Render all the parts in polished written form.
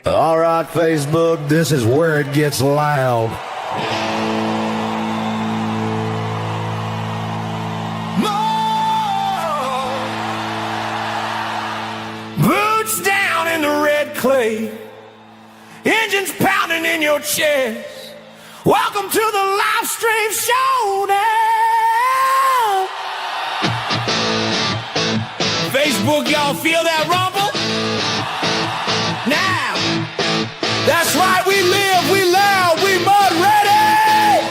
All right, Facebook, this is where it gets loud. Boots down in the red clay, engines pounding in your chest. Welcome to the live stream showdown. Facebook, y'all feel that rumble? Now, that's right, we live, we loud, we mud ready.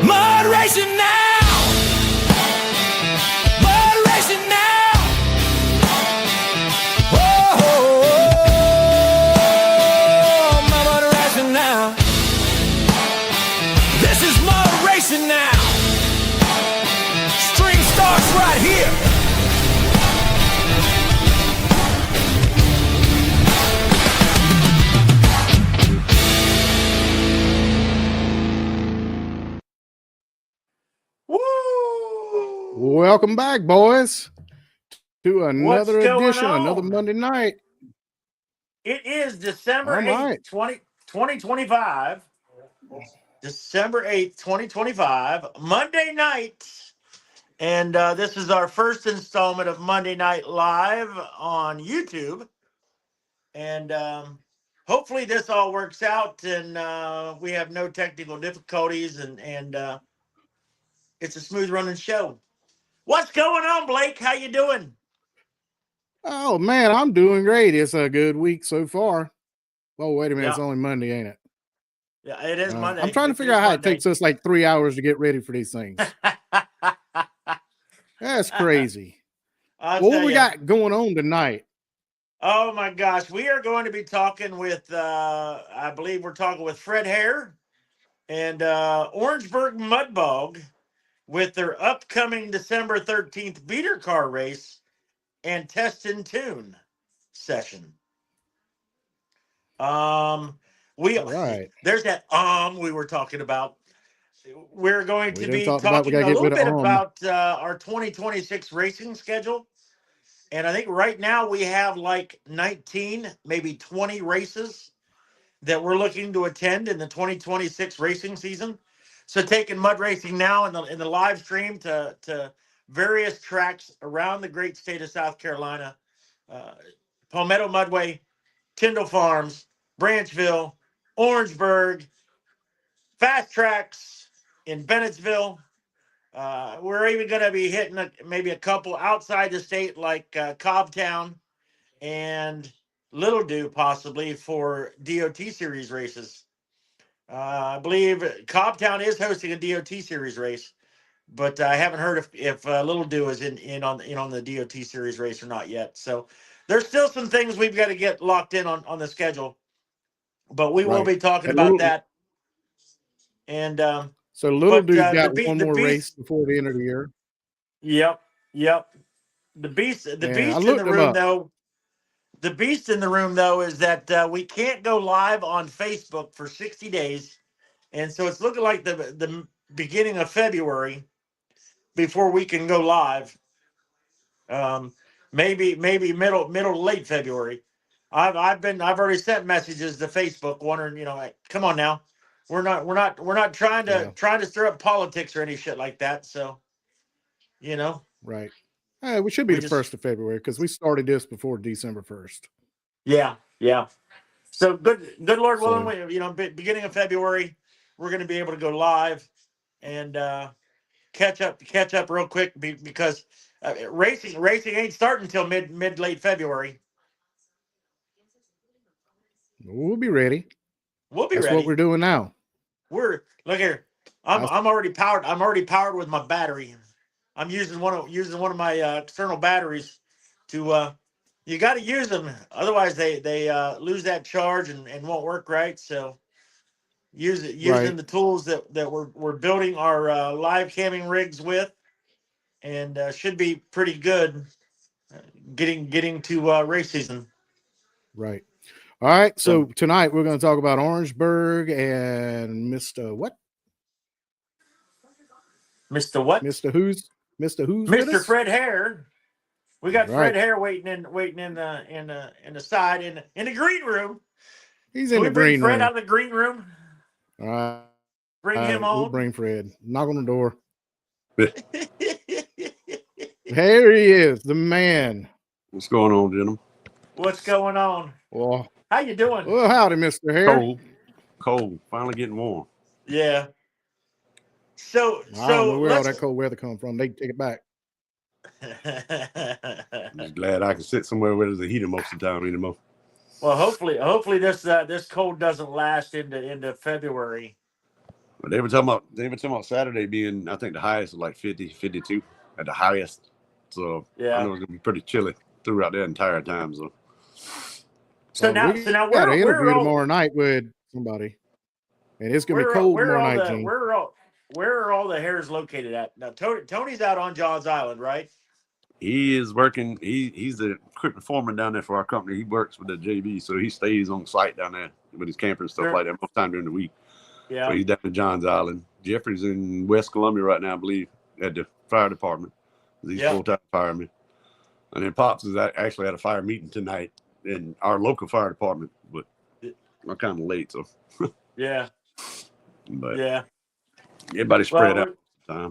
Mud racing now. Mud racing now. Oh, mud racing now. This is mud racing now. String starts right here. Welcome back, boys, to another edition, another Monday night. It is December 8th, 2025. December 8th, 2025, Monday night. And this is our first installment of Monday Night Live on YouTube. And hopefully this all works out and we have no technical difficulties and it's a smooth running show. What's going on, Blake? How you doing? Oh, man, I'm doing great. It's a good week so far. Oh, wait a minute. Yeah. It's only Monday, ain't it? Yeah, it is Monday. I'm trying to figure out how it takes us like 3 hours to get ready for these things. That's crazy. What we got going on tonight? Oh, my gosh. We are going to be talking with, I believe we're talking with Fred Hare and Orangeburg Mudbog with their upcoming December 13th beater car race and test and tune session. There's that we were talking about. We're going to be talking a little bit about our 2026 racing schedule. And I think right now we have like 19, maybe 20 races that we're looking to attend in the 2026 racing season. So taking mud racing now in the live stream to various tracks around the great state of South Carolina, Palmetto Mudway, Tyndall Farms, Branchville, Orangeburg, fast tracks in Bennettsville. We're even going to be hitting maybe a couple outside the state like Cobbtown and Little Dew possibly for DOT series races. I believe Cobbtown is hosting a DOT series race, but I haven't heard if Little Dew is in on the DOT series race or not yet. So there's still some things we've got to get locked in on the schedule, but we will be talking about that. And so Little Dew's got one more race before the end of the year. Yep. The beast in the room though. The beast in the room, though, is that we can't go live on Facebook for 60 days. And so it's looking like the beginning of February before we can go live. Maybe middle to late February. I've already sent messages to Facebook wondering, come on now. We're not trying to stir up politics or any shit like that. So, Right. We should be the 1st of February because we started this before December 1st. Yeah. So good Lord willing, beginning of February, we're going to be able to go live and catch up real quick because racing ain't starting until mid late February. We'll be ready. That's what we're doing now. Look here. I'm already powered. I'm already powered with my battery. I'm using one of my external batteries to you got to use them, otherwise they lose that charge and won't work right. So using the tools that we're building our live camming rigs with, and should be pretty good getting to race season. Right. All right. So tonight we're going to talk about Orangeburg and Mr. What? Mr. What? Mr. Who's? Mr. Fred Hare. We got Fred Hare waiting in the side in the green room. He's in the green room. Fred out of the green room. All right. Bring him on. We'll bring Fred. Knock on the door. Here he is, the man. What's going on, gentlemen? What's going on? Well, how you doing? Well, howdy, Mr. Hare. Cold. Finally getting warm. Yeah. So I don't know where all that cold weather come from. They take it back. I'm just glad I can sit somewhere where there's a heater most of the time anymore. Well, hopefully this cold doesn't last into February. But they were talking about Saturday being, I think the highest is like 50, 52 at the highest. So yeah, I know it's gonna be pretty chilly throughout that entire time. So now we got an interview tomorrow night with somebody, and it's gonna be cold tomorrow night. Where are all the Hares located at? Now Tony's out on Johns Island, right? He is working. He's the equipment foreman down there for our company. He works with the JV, so he stays on site down there with his camper and stuff like that most time during the week. Yeah. So he's down in Johns Island. Jeffrey's in West Columbia right now, I believe, at the fire department. He's full-time fireman. And then Pops is actually at a fire meeting tonight in our local fire department, but I'm kind of late, so. Yeah. But yeah, everybody's spread out.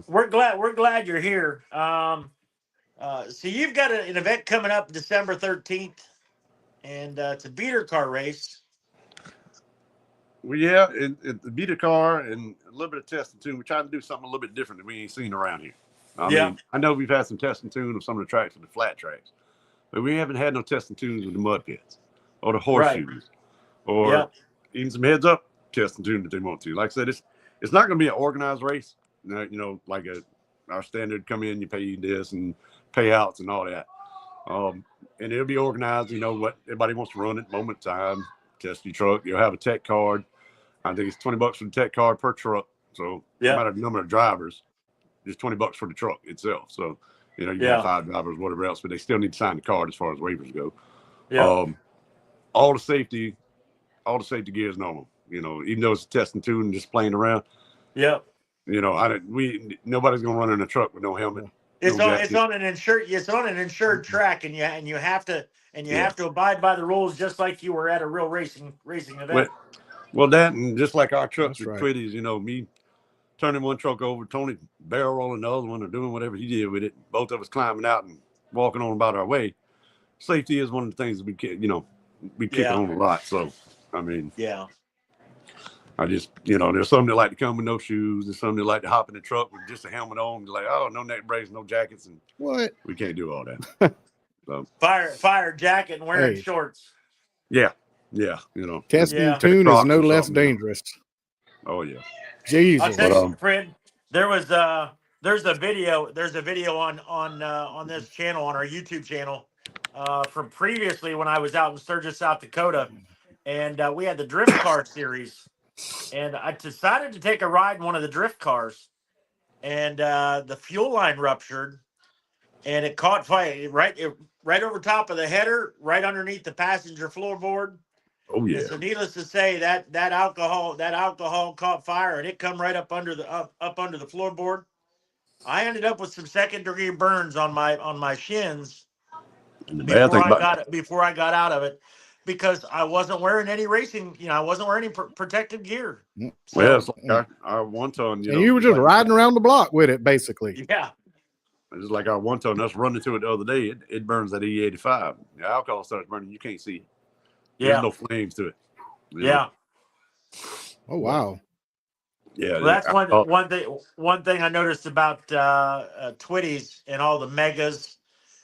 We're glad you're here. So you've got an event coming up December 13th, and it's a beater car race. Well, yeah, it's a beater car and a little bit of test and tune. We're trying to do something a little bit different that we ain't seen around here. I mean, I know we've had some test and tune of some of the tracks with the flat tracks, but we haven't had no test and tunes with the mud pits or the horseshoes or even some heads up test and tune that they want to. Like I said, it's not going to be an organized race. You know, like our standard come in, you pay this and payouts and all that. And it'll be organized, you know, what everybody wants to run at the moment in time, test your truck. You'll have a tech card. I think it's $20 for the tech card per truck. So no matter the number of drivers, it's $20 for the truck itself. So, you know, you have 5 drivers, whatever else, but they still need to sign the card as far as waivers go. Yeah. All the safety gear is normal, you know, even though it's a test and tune and just playing around. Yeah. You know, nobody's gonna run in a truck with no helmet. It's on an insured track, and you have to abide by the rules just like you were at a real racing event. Well, that and just like our trucks with Twitties, you know, me turning one truck over, Tony barrel rolling the other one or doing whatever he did with it. Both of us climbing out and walking on about our way. Safety is one of the things that we kick on a lot. So, I mean, I just, you know, there's some that like to come with no shoes. There's some that like to hop in the truck with just a helmet on. Like, oh, no neck braces, no jackets, and we can't do all that. So fire jacket and wearing shorts. Yeah, you know. Testing tune is no less dangerous. Oh yeah. Jesus. I'll tell you, Fred, there's a video on this channel, on our YouTube channel, from previously when I was out in Sturgis, South Dakota, and we had the drift car series. And I decided to take a ride in one of the drift cars, and the fuel line ruptured, and it caught fire right over top of the header, right underneath the passenger floorboard. Oh yeah. And so, needless to say, that alcohol caught fire, and it come right up under the floorboard. I ended up with some second-degree burns on my shins before I got out of it. Because I wasn't wearing any racing, I wasn't wearing any protective gear. So, well, it's like our one ton. You were just riding around the block with it, basically. Yeah. It's like our one ton. Us running to it the other day. It burns at E85. The alcohol starts burning. You can't see it. There's no flames to it. Yeah. Oh wow. Yeah. Well, that's one thing I noticed about Twitties and all the megas,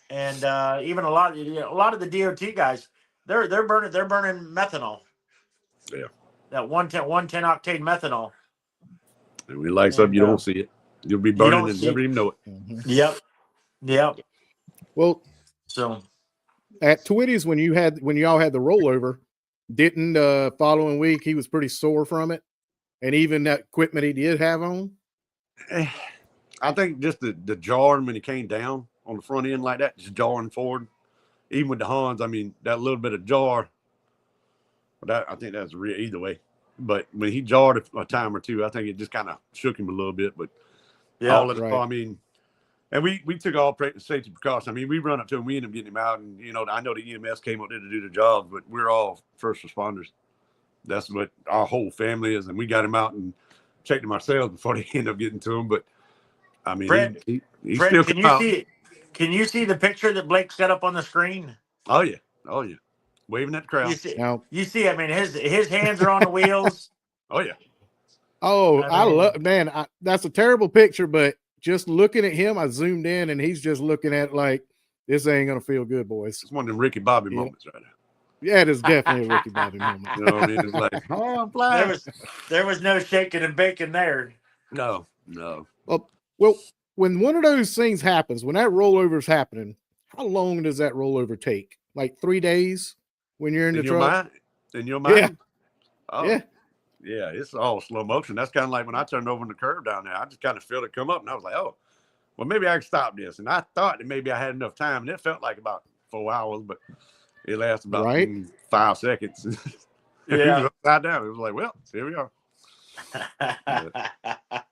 and even a lot of the DOT guys. They're burning methanol. Yeah. That 110 octane methanol. And when it lights up, you don't see it. You'll be burning and never even know it. Mm-hmm. Yep. Well, so at Twitty's when y'all had the rollover, didn't following week he was pretty sore from it, and even that equipment he did have on. I think just the jarring when he came down on the front end like that, just jarring forward. Even with the Hans, I mean, that little bit of jar, I think that's real either way. But when he jarred a time or two, I think it just kind of shook him a little bit. But all of it, I mean, And we took all safety precautions. I mean, we run up to him, we ended up getting him out, and I know the EMS came up there to do the job, but we're all first responders. That's what our whole family is, and we got him out and checked him ourselves before they end up getting to him. But I mean, Fred, he Fred, still can you see? Can you see the picture that Blake set up on the screen? Oh yeah, waving at the crowd. You see. I mean, his hands are on the wheels. Oh yeah. Oh, I love, man. That's a terrible picture, but just looking at him, I zoomed in, and he's just looking at like, this ain't gonna feel good, boys. It's one of them Ricky Bobby moments right there. Yeah, it is definitely a Ricky Bobby moment. You know what I mean? It's like, oh, I'm flying. There was no shaking and baking there. No. Well, when one of those things happens, when that rollover's happening, how long does that rollover take? Like 3 days when you're in the truck? In your mind? Yeah. Oh, yeah. Yeah, it's all slow motion. That's kind of like when I turned over in the curve down there. I just kind of felt it come up, and I was like, oh, well, maybe I can stop this. And I thought that maybe I had enough time, and it felt like about 4 hours, but it lasted about 5 seconds. Yeah. It was upside down. It was like, well, here we are.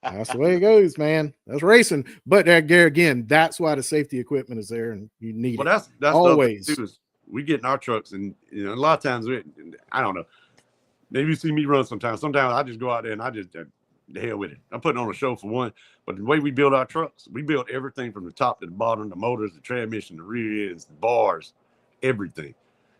That's the way it goes, man. That's racing. But again, that's why the safety equipment is there, and you need it. That's always. Too, is we get in our trucks, and a lot of times I don't know. Maybe you see me run sometimes. Sometimes I just go out there and I just the hell with it. I'm putting on a show for one. But the way we build our trucks, we build everything from the top to the bottom, the motors, the transmission, the rear ends, the bars, everything.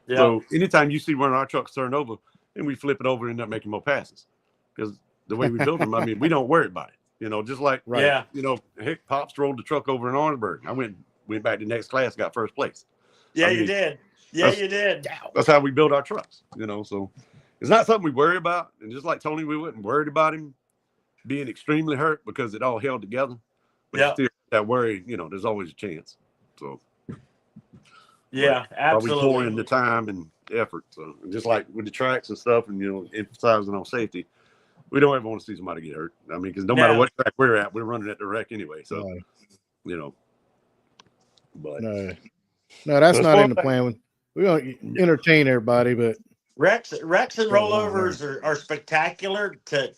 Yeah. So anytime you see one of our trucks turned over, and we flip it over and end up making more passes. Because the way we build them, I mean, we don't worry about it. Just like, heck, Pops rolled the truck over in Orangeburg. I went back to the next class, got first place. Yeah, you did. Yeah, you did. That's how we build our trucks, so it's not something we worry about. And just like Tony, we wasn't worried about him being extremely hurt because it all held together. But still, that worry, there's always a chance. So, yeah, absolutely. We pour in the time and effort. So, just like with the tracks and stuff, and emphasizing on safety, we don't ever want to see somebody get hurt. I mean, because no matter what track we're at, we're running at the wreck anyway. So, but no, that's not in the plan. We don't entertain everybody, but Wrecks and rollovers are spectacular to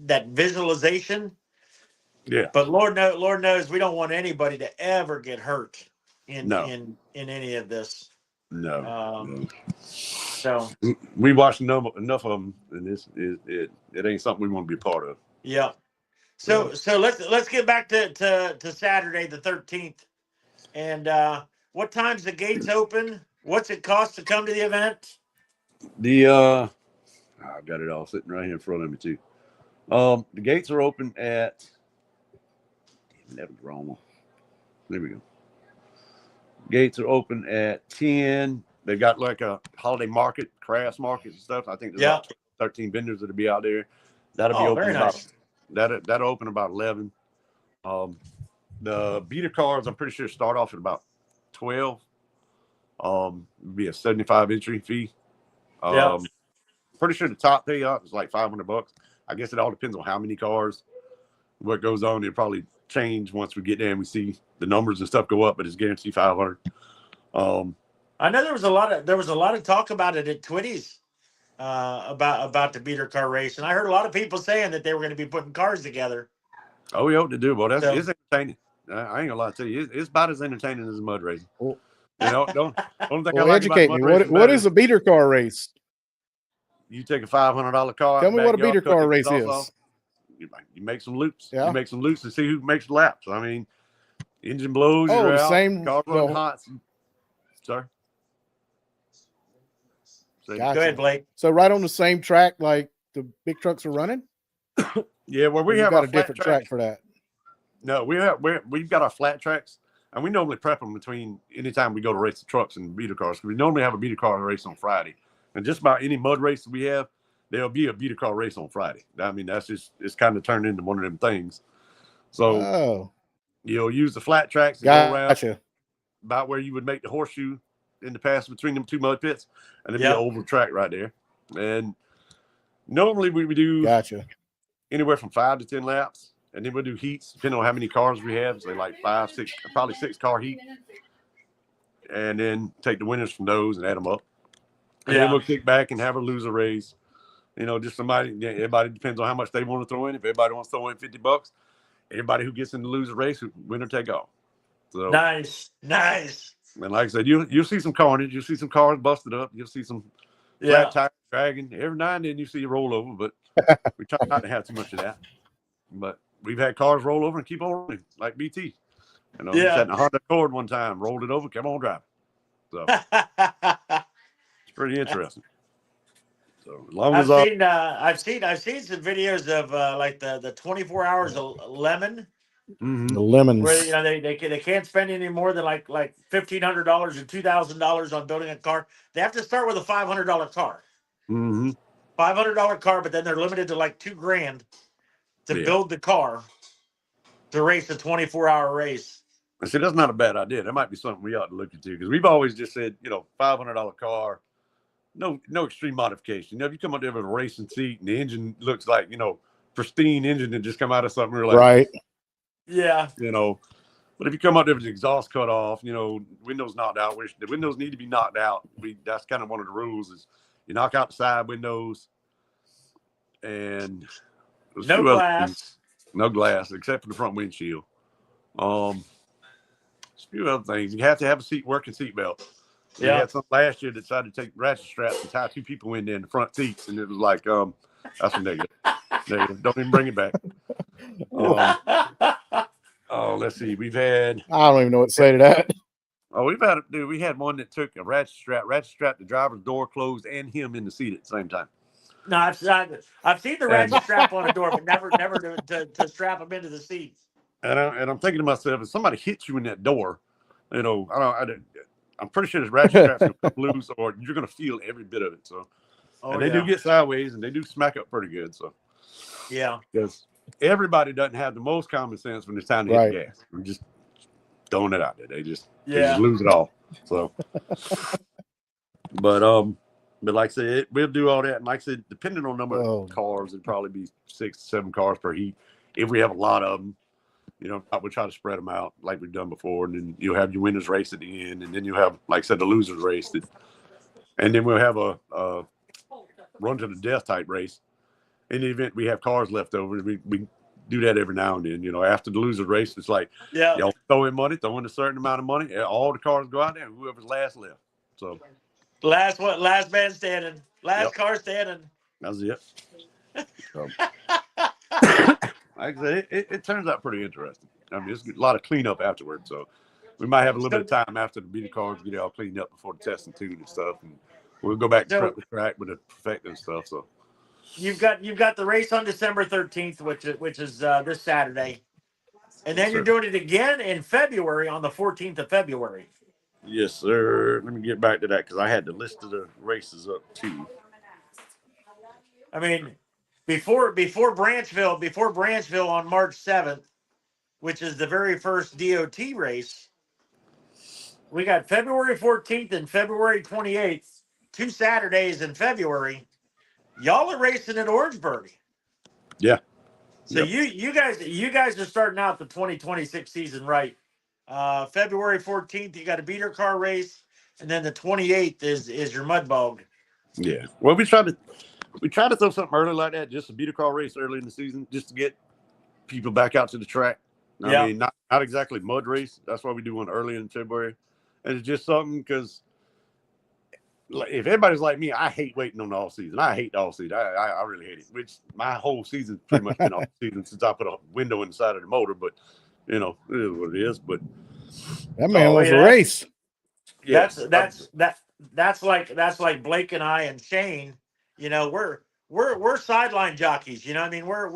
that visualization. Yeah. But Lord knows we don't want anybody to ever get hurt in any of this. No. So we watched enough of them, and it ain't something we want to be a part of. Yeah. So let's get back to Saturday the 13th. And what time's the gates open? What's it cost to come to the event? I've got it all sitting right here in front of me too. The gates are open at. That was wrong. There we go. Gates are open at 10. They've got like a holiday market, crafts market and stuff. I think there's about 13 vendors that'll be out there. That'll be open about that'll open about 11. The beater cars, I'm pretty sure, start off at about 12. Be a 75 entry fee. Pretty sure the top pay up is like $500. I guess it all depends on how many cars, what goes on. It'll probably change once we get there and we see the numbers and stuff go up, but it's guaranteed 500. I know there was a lot of talk about it at Twitty's about the beater car race, and I heard a lot of people saying that they were going to be putting cars together. Oh, we hope to do, but it's entertaining. I ain't gonna lie to you, it's about as entertaining as a mud racing. Only thing I like educate about me. What is a beater car race? You take a $500 car. Tell me what a beater car race is. You make some loops. Yeah. You make some loops and see who makes the laps. I mean, engine blows. Oh, you're the out, same. Car run hot. Sorry. Gotcha. Go ahead, Blake. So right on the same track like the big trucks are running? Yeah, well, we have got a different track for that. No, we've got our flat tracks, and we normally prep them between anytime we go to race the trucks and beater cars. We normally have a beater car race on Friday, and just about any mud race we have, there'll be a beater car race on Friday. I mean, it's kind of turned into one of them things. So you'll use the flat tracks to go around about where you would make the horseshoe in the pass between them two mud pits, and there'll be an oval track right there. And normally we would do anywhere from 5 to 10 laps. And then we'll do heats, depending on how many cars we have. So like 5, 6, probably 6 car heat. And then take the winners from those and add them up. And then we'll kick back and have a loser race. Just everybody depends on how much they want to throw in. If everybody wants to throw in $50, Anybody who gets in the loser race, winner take all. So nice. And like I said, you'll see some carnage. You'll see some cars busted up. You'll see some flat tires dragging. Every now and then you see a rollover, but we try not to have too much of that. But we've had cars roll over and keep on running, like BT. You know, we sat in a Honda Accord one time, rolled it over, kept on driving. So it's pretty interesting. So as long as I've seen some videos of like the 24 hours of lemon. Mm-hmm. The lemons, where they can't spend any more than like $1,500 or $2,000 on building a car. They have to start with a $500 car. Mm-hmm. $500 car, but then they're limited to like $2,000 to build the car to race a 24-hour race. I said that's not a bad idea. That might be something we ought to look into because we've always just said, $500 car, no extreme modification. If you come up there with a racing seat and the engine looks like pristine engine that just come out of something real right. Yeah. But if you come out there with the exhaust cut off, windows knocked out, which the windows need to be knocked out. That's kind of one of the rules is you knock out the side windows and no glass. No glass except for the front windshield. A few other things. You have to have a working seat belt. We had some last year that decided to take ratchet straps and tie two people in there in the front seats, and it was like, that's a negative. Don't even bring it back. Let's see. We've had. I don't even know what to say to that. We had one that took a ratchet strap the driver's door closed and him in the seat at the same time. No, I've seen the ratchet strap on a door, but never to strap them into the seats. And I'm thinking to myself, if somebody hits you in that door, I'm pretty sure this ratchet strap's going to come loose, or you're going to feel every bit of it. So, they do get sideways, and they do smack up pretty good. So, because everybody doesn't have the most common sense when it's time to hit the gas. I'm just throwing it out there. They just lose it all. So, but like I said, we'll do all that. And like I said, depending on the number of cars, it'd probably be 6 to 7 cars per heat. If we have a lot of them, we'll try to spread them out like we've done before. And then you'll have your winners race at the end. And then you'll have, like I said, the losers race. And then we'll have a run to the death type race. In the event we have cars left over, we do that every now and then. After the loser race, it's like, y'all throw in money, throw in a certain amount of money. All the cars go out there, and whoever's last left. So last man standing, car standing. That's it. So, like I said, it turns out pretty interesting. I mean, it's a lot of cleanup afterwards. So we might have a little bit of time after the beater cars get all cleaned up before the test and tune and stuff, and we'll go back to prep the track with the perfect and stuff. So. You've got the race on December 13th, which is this Saturday, and then you're doing it again in February on the 14th of February. Yes, sir. Let me get back to that because I had the list of the races up too. I mean, before Branchville on March 7th, which is the very first DOT race, we got February 14th and February 28th, 2 Saturdays in February. Y'all are racing at Orangeburg. Yeah. So you guys are starting out the 2026 season right. February 14th, you got a beater car race, and then the 28th is your mud bog. Yeah. Well, we try to throw something early like that, just a beater car race early in the season, just to get people back out to the track. I mean, not exactly mud race. That's why we do one early in February. And it's just something because if everybody's like me, I hate waiting on the off season. I hate the off season. I really hate it. Which my whole season's pretty much been off season since I put a window inside of the motor. But it is what it is. But that man wants a race. Yeah, that's like Blake and I and Shane. We're sideline jockeys. I mean, we're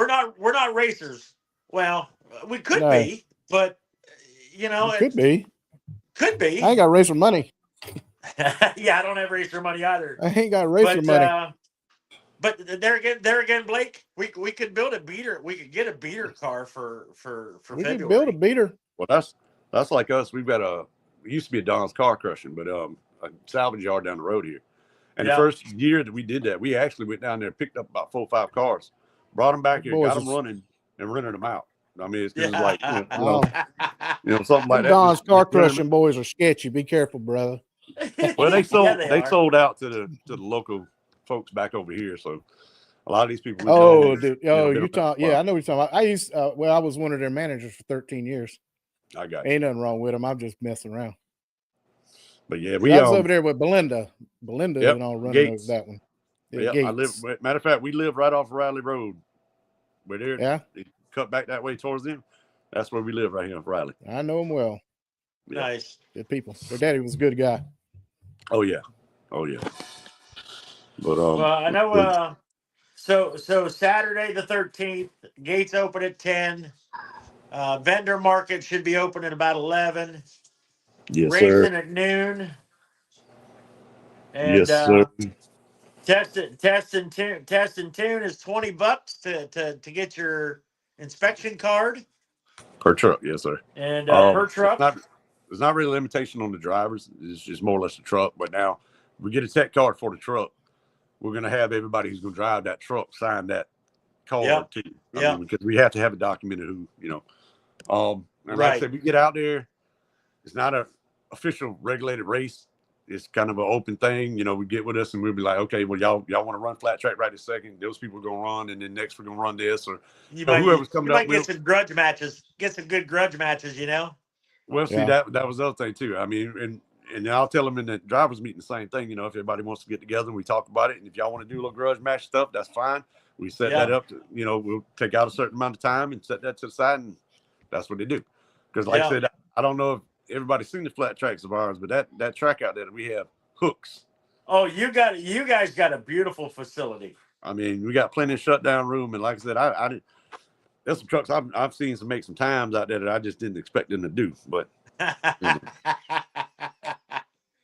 not racers. Well, we could be, but could be. Could be. I ain't got racer money. Yeah, I don't have racer money either. I ain't got racer money. But there again, Blake, we could build a beater. We could get a beater car for we February. could build a beater. Well, that's like us. We've got it used to be a Don's car crushing, but a salvage yard down the road here. And the first year that we did that, we actually went down there, picked up about 4 or 5 cars, brought them back here, got them running, and rented them out. I mean, it's just like something like that. Don's car crushing boys are sketchy. Be careful, brother. Well, they sold out to the local folks back over here. So A lot of these people. Oh, dude. Oh, you talk. Yeah, I know what you're talking about. I was one of their managers for 13 years. I got you. Ain't nothing wrong with them. I'm just messing around. But yeah, I was over there with Belinda. Belinda yep, and all running that one. Yeah, I live. Matter of fact, we live right off Riley Road. Where they're cut back that way towards them. That's where we live right here in Riley. I know them well. Yeah. Nice. Good people. Their daddy was a good guy. Oh yeah. But well, I know. So Saturday the 13th, gates open at 10. Vendor market should be open at about 11. Yes, Racing sir. at noon. And yes, sir. Test and tune is $20 to get your inspection card per truck. Yes, sir. And per truck. There's not really a limitation on the drivers. It's just more or less the truck. But now we get a tech card for the truck. We're going to have everybody who's going to drive that truck sign that card too. I mean, because we have to have it documented who, and like I said, we get out there. It's not an official regulated race. It's kind of an open thing. We get with us and we'll be like, okay, well, y'all want to run flat track right this second. Those people are going to run, and then next we're going to run this, or whoever's coming up. You might get some grudge matches. Get some good grudge matches, Well, see, that was the other thing too. I mean, and I'll tell them in the drivers meeting the same thing. If everybody wants to get together and we talk about it, and if y'all want to do a little grudge match stuff, that's fine. We set that up. We'll take out a certain amount of time and set that to the side, and that's what they do. Because, like I said, I don't know if everybody's seen the flat tracks of ours, but that track out there that we have hooks. Oh, you guys got a beautiful facility. I mean, we got plenty of shutdown room, and like I said, I didn't. There's some trucks I've seen some make some times out there that I just didn't expect them to do, but.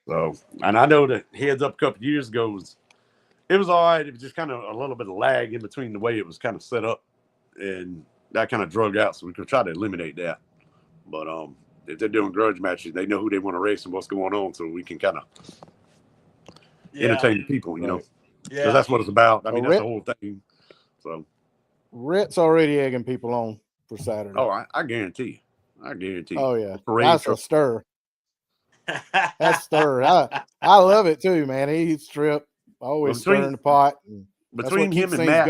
So, and I know that heads up a couple of years ago it was all right. It was just kind of a little bit of lag in between the way it was kind of set up, and that kind of drug out. So we could try to eliminate that. But if they're doing grudge matches, they know who they want to race and what's going on, so we can kind of entertain the people, because that's what it's about. I mean, that's the whole thing. So, Rhett's already egging people on for Saturday. Oh, I guarantee you. Oh yeah, that's a stir. That's stir. I love it too, man. He's stripped, always stirring the pot. Between him and Matt,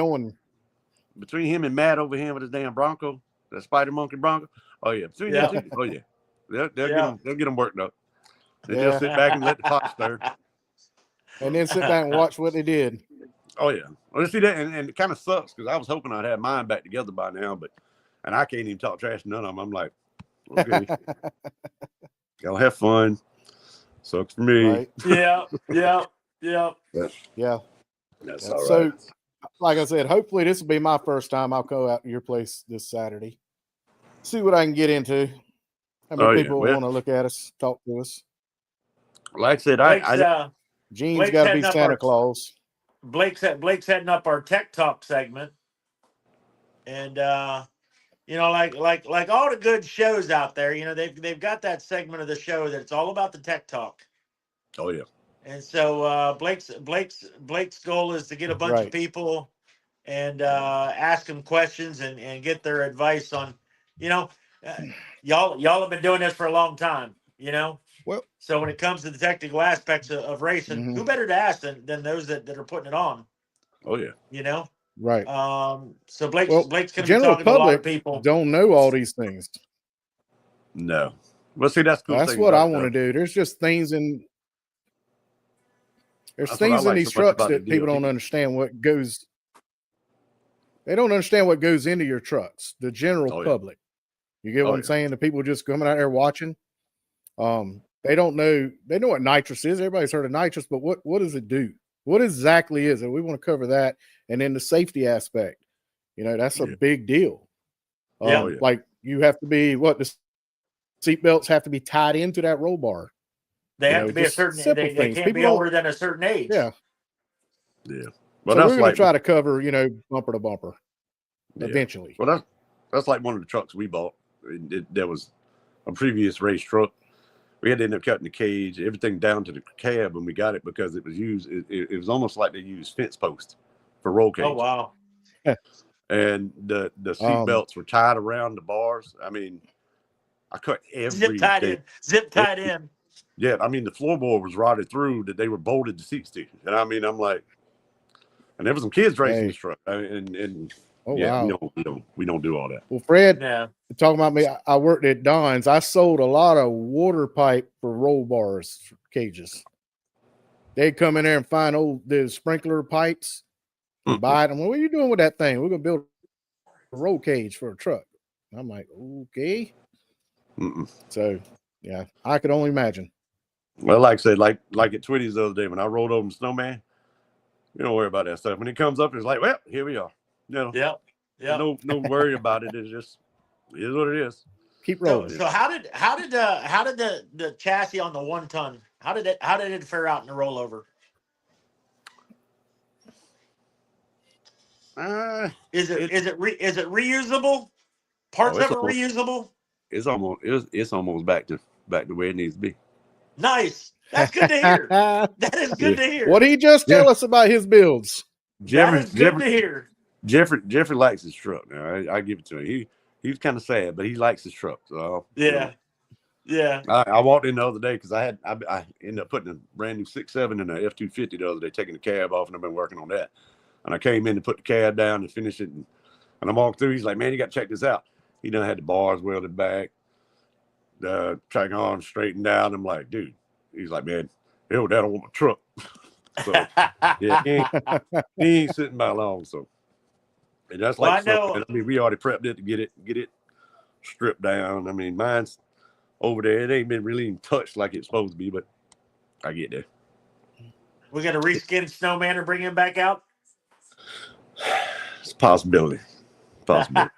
between him and Matt over here with his damn Bronco, that Spider Monkey Bronco. Oh yeah, between them two, oh yeah, they'll get them worked up. They just sit back and let the pot stir, and then sit back and watch what they did. Oh yeah, well, see that, and it kind of sucks because I was hoping I'd have mine back together by now, and I can't even talk trash to none of them. I'm like, okay. Y'all have fun. Sucks for me. Right. Yeah. That's all right. So, like I said, hopefully this will be my first time. I'll go out to your place this Saturday. See what I can get into. How many people want to look at us, talk to us? Like I said, Gene's got to be Santa Claus. Blake's heading up our Tech Talk segment, and like all the good shows out there, they've got that segment of the show that it's all about the tech talk. Oh yeah. And so Blake's goal is to get a bunch of people and ask them questions and get their advice on, y'all have been doing this for a long time, Well, so when it comes to the technical aspects of racing, who better to ask than those that are putting it on? Oh yeah. Right. So Blake's going to be general talking to a lot of people. Don't know all these things. No. Well, see, that's cool. That's what I want to do. There's just things in these trucks that people don't understand what goes. They don't understand what goes into your trucks. The general public. You get what I'm saying? The people just coming out there watching. They don't know. They know what nitrous is. Everybody's heard of nitrous, but what does it do? What exactly is it? We want to cover that. And then the safety aspect, that's a big deal. Like you have to be the seat belts have to be tied into that roll bar. They have to be a certain. They can't be older than a certain age. Yeah. Yeah. Well, so we're going to try to cover, bumper to bumper eventually. Well, that's like one of the trucks we bought. There was a previous race truck. We had to end up cutting the cage, everything down to the cab when we got it because it was used. It was almost like they used fence posts for roll cage. Oh wow! And the seat belts were tied around the bars. I mean, I cut zip tied in. Yeah, I mean the floorboard was rotted through that they were bolted to seats to, and I mean I'm like, And there were some kids racing this truck. And wow. We don't do all that. Well, Fred, talking about me, I worked at Don's. I sold a lot of water pipe for roll bars cages. They'd come in there and find the sprinkler pipes and buy them. Well, what are you doing with that thing? We're gonna build a roll cage for a truck. I'm like, okay. So yeah, I could only imagine. Well, like I said, like at Twitty's the other day when I rolled over Snowman, you don't worry about that stuff. When it comes up, it's like, well, here we are. You know, no worry about it. It is what it is. Keep rolling. So how did the chassis on the 1 ton? How did it fare out in the rollover? Is it reusable? Parts of it reusable? It's almost back to where it needs to be. Nice. That's good to hear. That is good to hear. What did he just tell us about his builds? That is good to hear. Jeffrey likes his truck. Now I give it to him. He's kind of sad, but he likes his truck. So yeah. I walked in the other day because I ended up putting a brand new 6.7 in a F-250 the other day, taking the cab off, and I've been working on that. And I came in to put the cab down and finish it, and I walked through. He's like, "Man, you got to check this out." He done had the bars welded back, the track arm straightened out. I'm like, dude. He's like, "Man, hell, that don't want my truck." So yeah, he ain't sitting by long. So and that's like, I mean, we already prepped it to get it stripped down. I mean, mine's over there. It ain't been really even touched like it's supposed to be, but I get there. We got to reskin Snowman and bring him back out. It's a possibility. There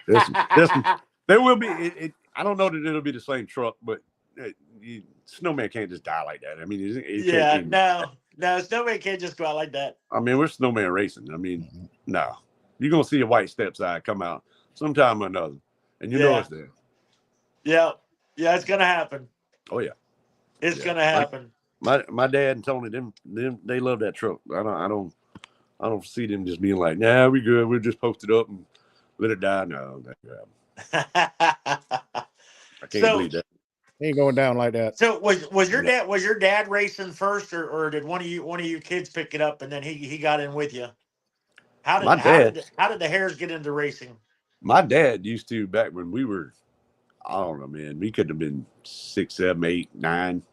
will be. I don't know that it'll be the same truck, but Snowman can't just die like that. I mean, no, Snowman can't just go out like that. I mean, we're Snowman racing. I mean, no, you're gonna see a white step side come out sometime or another, and you know it's there. Yeah, it's gonna happen. Oh yeah, it's gonna happen. My dad and Tony, them they love that truck. I don't see them just being like, "Nah, we good. We'll just post it up and let it die." No, I can't believe that. He ain't going down like that. So was your dad racing first, or did one of you kids pick it up and then he got in with you? How did the Hares get into racing? My dad used to, back when we were, I don't know, man. We could have been 6, 7, 8, 9.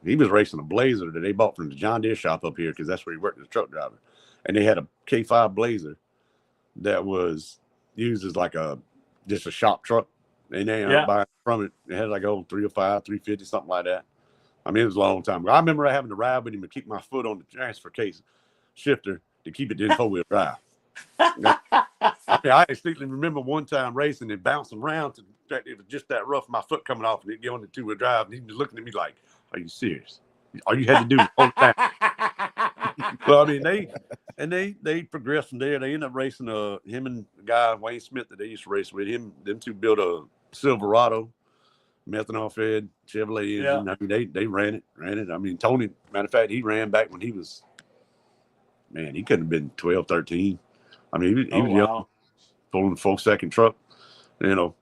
He was racing a Blazer that they bought from the John Deere shop up here because that's where he worked as a truck driver. And they had a K5 Blazer that was used as like just a shop truck. And they buying from it. It had like 305, 350, something like that. I mean, it was a long time ago. I remember having to ride with him and keep my foot on the transfer case shifter to keep it in 4-wheel drive. I distinctly remember one time racing and bouncing around. It was just that rough, my foot coming off, and it get on the 2-wheel drive, and he was looking at me like, "Are you serious? All you had to do was hold it down." Well, I mean, they progressed from there. They ended up racing him and the guy Wayne Smith that they used to race with him. Them two built a Silverado, methanol fed Chevrolet engine. I mean, they ran it. I mean, Tony, matter of fact, he ran back when he was, man, he couldn't have been 12, 13. I mean, he was young, pulling the 4-second truck, you know.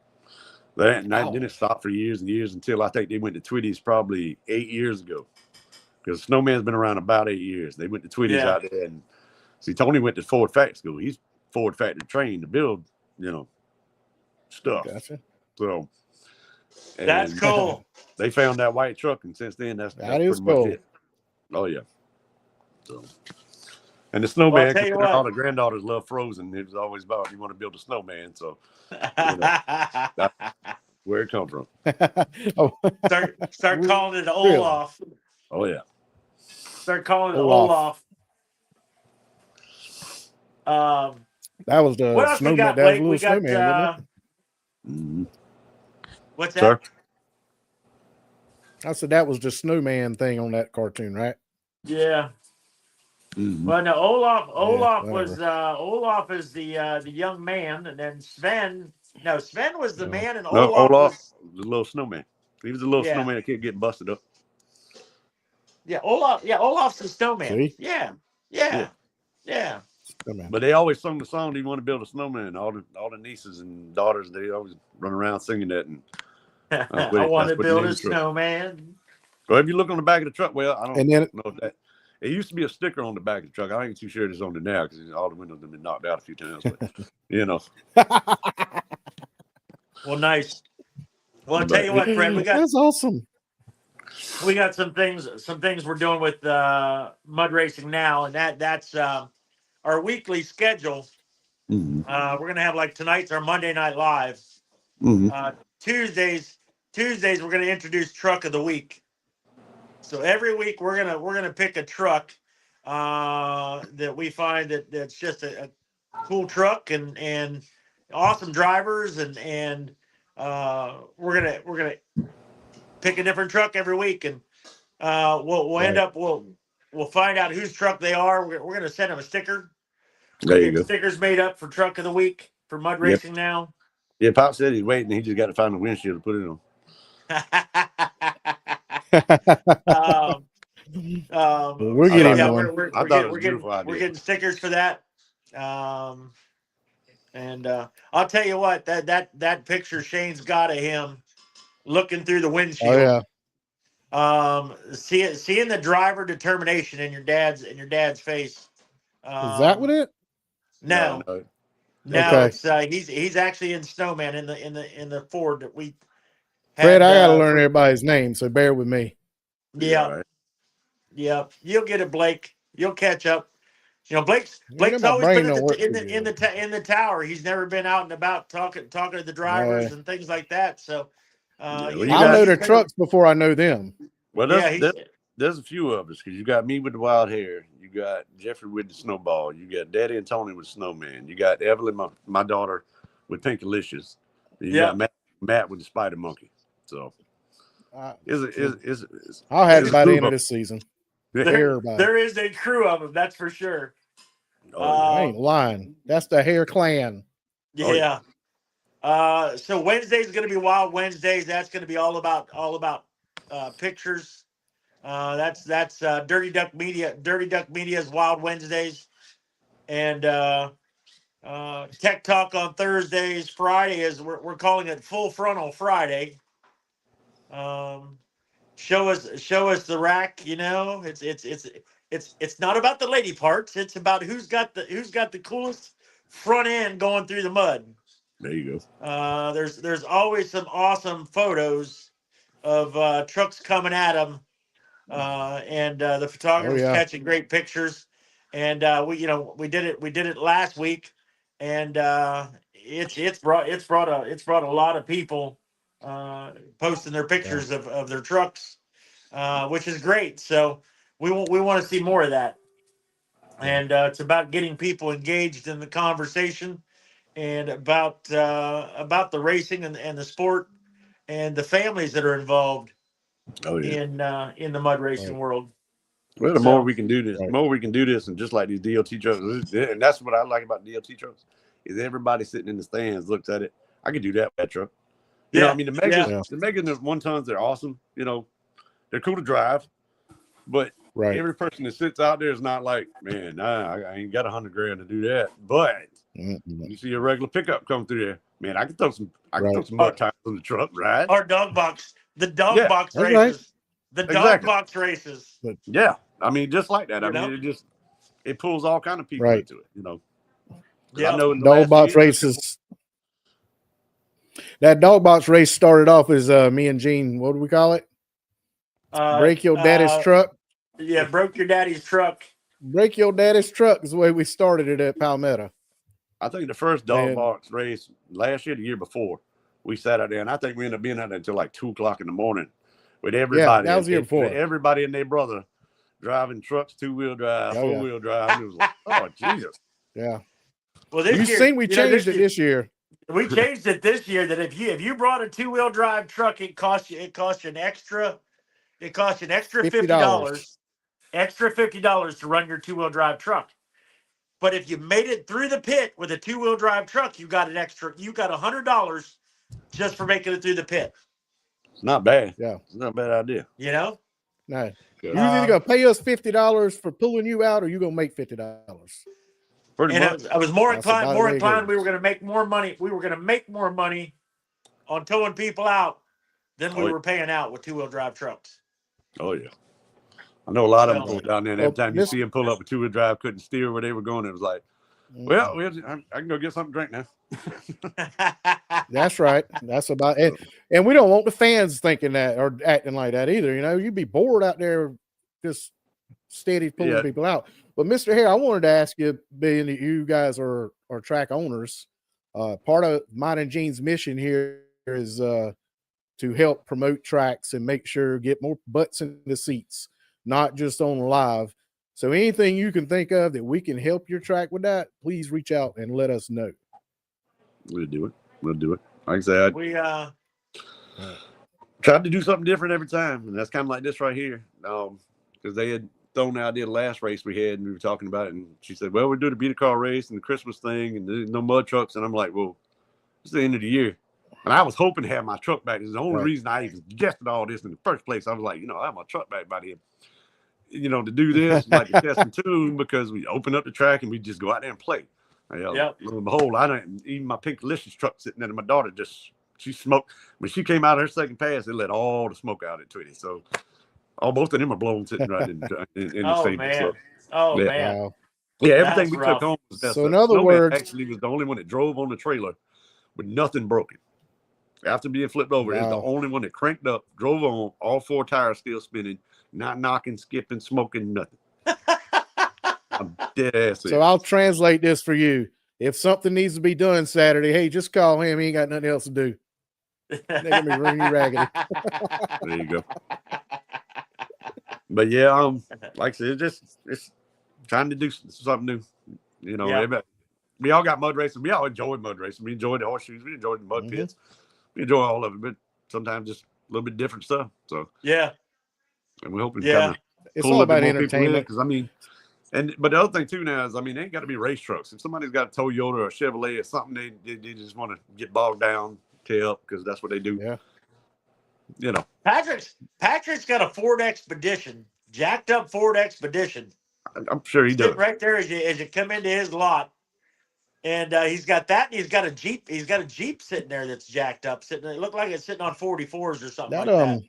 Then it stopped for years and years until I think they went to Twitty's probably 8 years ago. Because Snowman's been around about 8 years. They went to Twitty's out there. And see, Tony went to Ford Factory School. He's Ford Factory trained to build, stuff. Gotcha. So that's cool. They found that white truck, and since then, that's pretty much cool. it. Oh, yeah. So, and the Snowman, all the granddaughters love Frozen. It was always about, you want to build a snowman. So that's where it come from. Start calling it Olaf. Oh, yeah. Start calling it Olaf. That was the snowman. That was a little snowman, wasn't it? Mm-hmm. What's that? Sir? I said that was the snowman thing on that cartoon, right? Yeah. Mm-hmm. Well, no, Olaf is the young man, and then Sven was the man, and Olaf was the little snowman. He was a little snowman that kept getting busted up. Yeah, Olaf's the snowman. See? Yeah. Snowman. But they always sung the song, "Do you want to build a snowman?" All the nieces and daughters, they always run around singing that. And I want to build a snowman. Well, if you look on the back of the truck, well, I don't know that. It used to be a sticker on the back of the truck. I ain't too sure it's on there now because all the windows have been knocked out a few times. But, you know. Well, nice. Well, I'll tell you what, Fred, that's awesome. We got some things we're doing with mud racing now, and that's our weekly schedule. Mm-hmm. We're gonna have, like, tonight's our Monday Night Live. Mm-hmm. Tuesdays we're gonna introduce Truck of the Week. So every week we're gonna pick a truck that we find that's just a cool truck and awesome drivers, and we're gonna pick a different truck every week, and we'll end up we'll find out whose truck they are. We're gonna send them a sticker. There you go. Stickers made up for Truck of the Week for mud racing now. Yeah, Pop said he's waiting. He just got to find the windshield to put it on. We're getting one. We're getting stickers for that. And I'll tell you what, that picture Shane's got of him looking through the windshield. Oh yeah. Seeing the driver determination in your dad's face. Is that what it? No. Okay. It's he's actually in Snowman in the Ford that we had. Fred, I gotta learn everybody's name, so bear with me. Yeah. Right. Yeah. You'll get it, Blake. You'll catch up. You know, Blake's always been in the tower. He's never been out and about talking to the drivers and things like that. So I know their trucks before I know them. Well, there's a few of us, because you got me with the wild hair, you got Jeffrey with the snowball, you got Daddy and Tony with Snowman, you got Evelyn, my daughter, with Pinkalicious, you got Matt with the Spider Monkey. So I'll have it by the end of this season. There is a crew of them, that's for sure. I ain't lying. That's the Hair Clan. Yeah. So Wednesdays is going to be Wild Wednesdays. That's going to be all about pictures. That's Dirty Duck Media's Wild Wednesdays, and Tech Talk on Thursdays. Friday is we're calling it Full Frontal Friday. Show us the rack. You know, it's not about the lady parts. It's about who's got the coolest front end going through the mud. There you go. There's always some awesome photos of trucks coming at them. And the photographers catching great pictures, and we did it last week, and it's brought a lot of people posting their pictures of their trucks, which is great. So we want to see more of that, and it's about getting people engaged in the conversation and about the racing and the sport and the families that are involved. In the mud racing world. Well, the more we can do this, and just like these DLT trucks, and that's what I like about DLT trucks, is everybody sitting in the stands looks at it. I could do that with that truck. You know, I mean, the Megas, the 1 tons, they're awesome. You know, they're cool to drive, but every person that sits out there is not like, man, I ain't got $100,000 to do that. But you see a regular pickup come through there, man, I can throw some mud tires on the truck, right? Or dog box. The dog box races. Right. The dog box races. Yeah. I mean, just like that. I mean, it pulls all kind of people into it, you know. Yeah. I know dog box races. That dog box race started off as me and Gene, what do we call it? Break your daddy's truck. Yeah, broke your daddy's truck. Break your daddy's truck is the way we started it at Palmetto. I think the first dog box race last year, the year before, we sat out there, and I think we ended up being out there until like 2:00 in the morning with everybody. That was the year before. Everybody and their brother driving trucks, 2-wheel drive, 4-wheel drive. It was like, oh, Jesus. Yeah. Well, we changed it this year. We changed it this year that if you brought a 2-wheel drive truck, it cost you an extra $50. Extra $50 to run your 2-wheel drive truck. But if you made it through the pit with a 2-wheel drive truck, you got $100 just for making it through the pit. It's not bad. Yeah. It's not a bad idea. You know? No. You're either going to pay us $50 for pulling you out, or you're going to make $50. Pretty much. I was more inclined we were going to make more money. We were going to make more money on towing people out than we were paying out with 2-wheel drive trucks. Oh, yeah. I know a lot of them go down there, and every time you see them pull up a 2-wheel drive, couldn't steer where they were going. It was like, well, I can go get something to drink now. That's right. That's about it. And we don't want the fans thinking that or acting like that either. You know, you'd be bored out there just steady pulling people out. But Mr. Hare, I wanted to ask you, being that you guys are track owners, part of mine and Gene's mission here is to help promote tracks and make sure get more butts in the seats, not just on live. So anything you can think of that we can help your track with that, please reach out and let us know. We'll do it. Like I said, we tried to do something different every time, and that's kind of like this right here. Because they had thrown the idea the last race we had, and we were talking about it, and she said, well, we're doing the beat a car race and the Christmas thing, and there's no mud trucks. And I'm like, well, it's the end of the year. And I was hoping to have my truck back. It's the only reason I even suggested all this in the first place. I was like, I have my truck back by then. To do this, like to test and tune, because we open up the track and we just go out there and play. Lo and behold, even my Pink Delicious truck sitting there, and my daughter she smoked. When she came out of her second pass, it let all the smoke out at Twitty. So both of them are blown sitting right in the stadium. Man. So, man. Wow. Yeah, everything we took home was best. So in other words, actually was the only one that drove on the trailer with nothing broken. After being flipped over, it's the only one that cranked up, drove on, all 4 tires still spinning, not knocking, skipping, smoking, nothing. I'm dead ass. So I'll translate this for you. If something needs to be done Saturday, hey, just call him. He ain't got nothing else to do. They're gonna be running you raggedy. There you go. But yeah, like I said, it's trying to do something new. Everybody, we all got mud racing. We all enjoyed mud racing. We enjoyed the horseshoes. We enjoyed the mud pits. We enjoy all of it, but sometimes just a little bit different stuff. So and we're hoping to kind of it's all about entertainment. Because but the other thing too now is they ain't got to be race trucks. If somebody's got a Toyota or a Chevrolet or something, they just want to get bogged down, tear up, because that's what they do. Yeah. Patrick's got a Ford Expedition, jacked up Ford Expedition. I'm sure he does. Right there as you come into his lot. And he's got that, and he's got a Jeep. He's got a Jeep sitting there that's jacked up. It looked like it's sitting on 44s or something like that.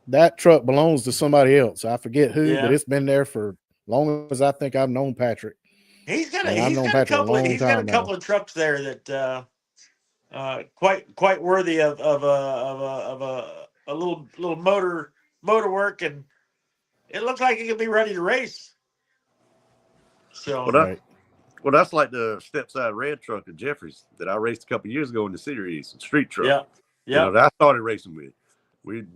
That truck belongs to somebody else. I forget who, but it's been there for long as I think I've known Patrick. He's got a couple of trucks there that quite worthy of a little motor work, and it looks like it could be ready to race. So. Well, that's like the step-side red truck of Jeffrey's that I raced a couple of years ago in the series, street truck. Yeah. That I started racing with.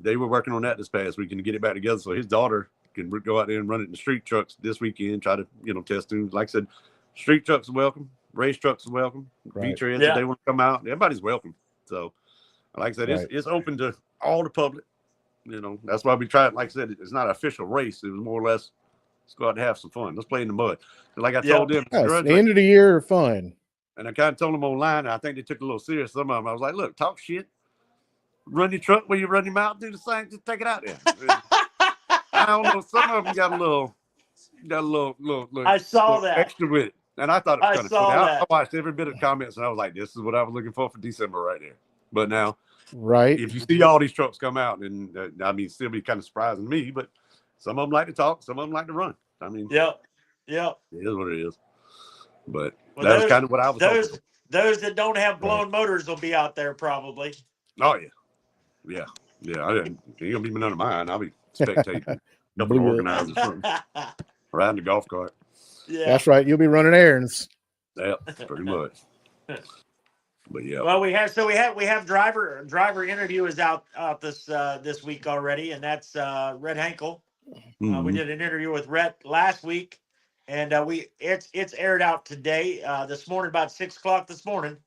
They were working on that this past weekend to get it back together, so his daughter can go out there and run it in the street trucks this weekend. Try to test them. Like I said, street trucks are welcome, race trucks are welcome, beach reds if they want to come out. Everybody's welcome. So, like I said, it's open to all the public. That's why we tried. Like I said, it's not an official race. It was more or less. Let's go out and have some fun. Let's play in the mud. And like I told them, it's the end of the year fun. And I kind of told them online, and I think they took it a little serious. Some of them, I was like, look, talk shit. Run your truck where you run your mouth, do the same, just take it out there. I don't know. Some of them got a little I saw that extra with it. And I thought it was kind of funny. I watched every bit of comments, and I was like, this is what I was looking for December right there. But now, if you see all these trucks come out, and still be kind of surprising to me, but some of them like to talk, some of them like to run. Yep. It is what it is. But that was kind of what I was hoping. Those that don't have blown motors will be out there probably. Oh, yeah. I ain't gonna be none of mine. I'll be spectating. Couple organizers riding the golf cart. Yeah, that's right. You'll be running errands. Yeah, pretty much. But yeah. Well, we have driver interview is out this week already, and that's Rhett Henkel. We did an interview with Rhett last week, and it's aired out today. This morning, about 6 o'clock this morning,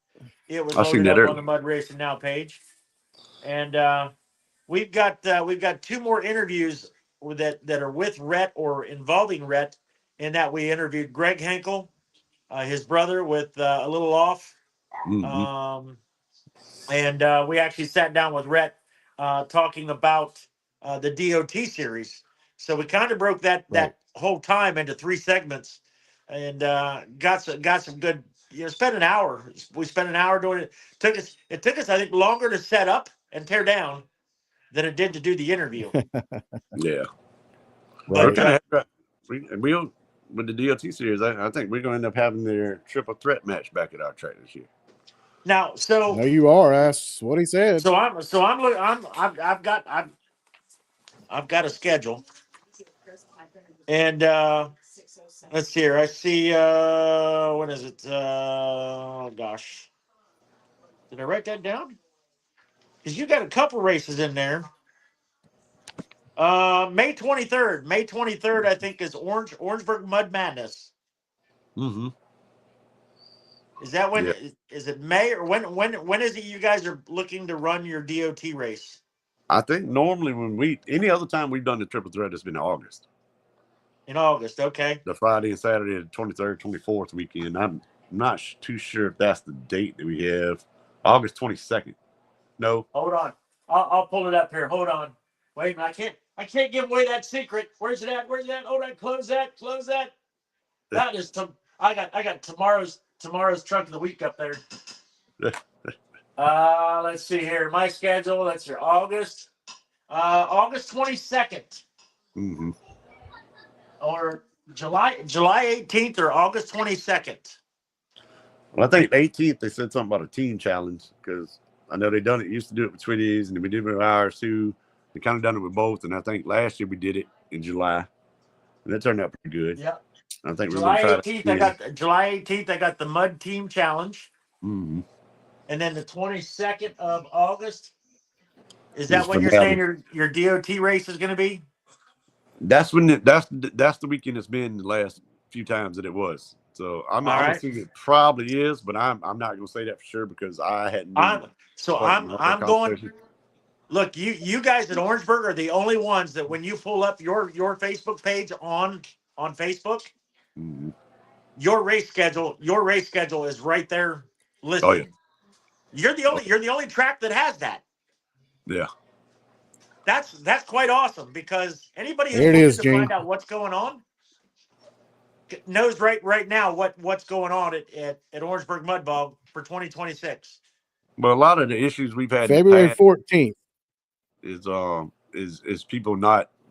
it was loaded up on the Mud Racing Now page, and we've got 2 more interviews that are with Rhett or involving Rhett, in that we interviewed Greg Henkel, his brother, with a little off, and we actually sat down with Rhett talking about the DOT series. So we kind of broke that whole time into 3 segments, and got some good. Spent an hour. We spent an hour doing it. It took us I think longer to set up and tear down than it did to do the interview. Yeah. Right. We'll with the DOT series. I think we're going to end up having their triple threat match back at our track this year. Now, so no, you are. That's what he said. I've got a schedule, and let's see here. I see. What is it? Oh gosh, did I write that down? Because you got a couple races in there. May 23rd. May 23rd, I think, is Orangeburg Mud Madness. Mm-hmm. Is that when? Yeah. Is it May or when is it you guys are looking to run your DOT race? I think normally any other time we've done the triple threat has been in August. In August, okay. The Friday and Saturday, the 23rd, 24th weekend. I'm not too sure if that's the date that we have. August 22nd. No. Hold on. I'll pull it up here. Hold on. Wait a minute. I can't give away that secret. Where's it at? Hold on. Close that. That is I got tomorrow's truck of the week up there. Let's see here. My schedule. That's your August 22nd. Mm-hmm. Or July 18th or August 22nd. Well, I think 18th they said something about a team challenge because I know used to do it with Twitties and we did it with ours too. They kind of done it with both, and I think last year we did it in July, and that turned out pretty good. Yeah. I think July 18th. July 18th. I got the Mud Team Challenge. Mm-hmm. And then the 22nd of August. Is that when you're saying your DOT race is going to be? That's when that's the weekend it's been the last few times that it was. So I'm assuming it probably is, but I'm not going to say that for sure because I hadn't. I'm going. Look, you guys at Orangeburg are the only ones that when you pull up your Facebook page on Facebook, mm-hmm. your race schedule is right there listed. Oh yeah. You're the only track that has that. Yeah. That's quite awesome because anybody who's looking to find out what's going on knows right now what's going on at Orangeburg Mud Bog for 2026. But a lot of the issues we've had February 14th is people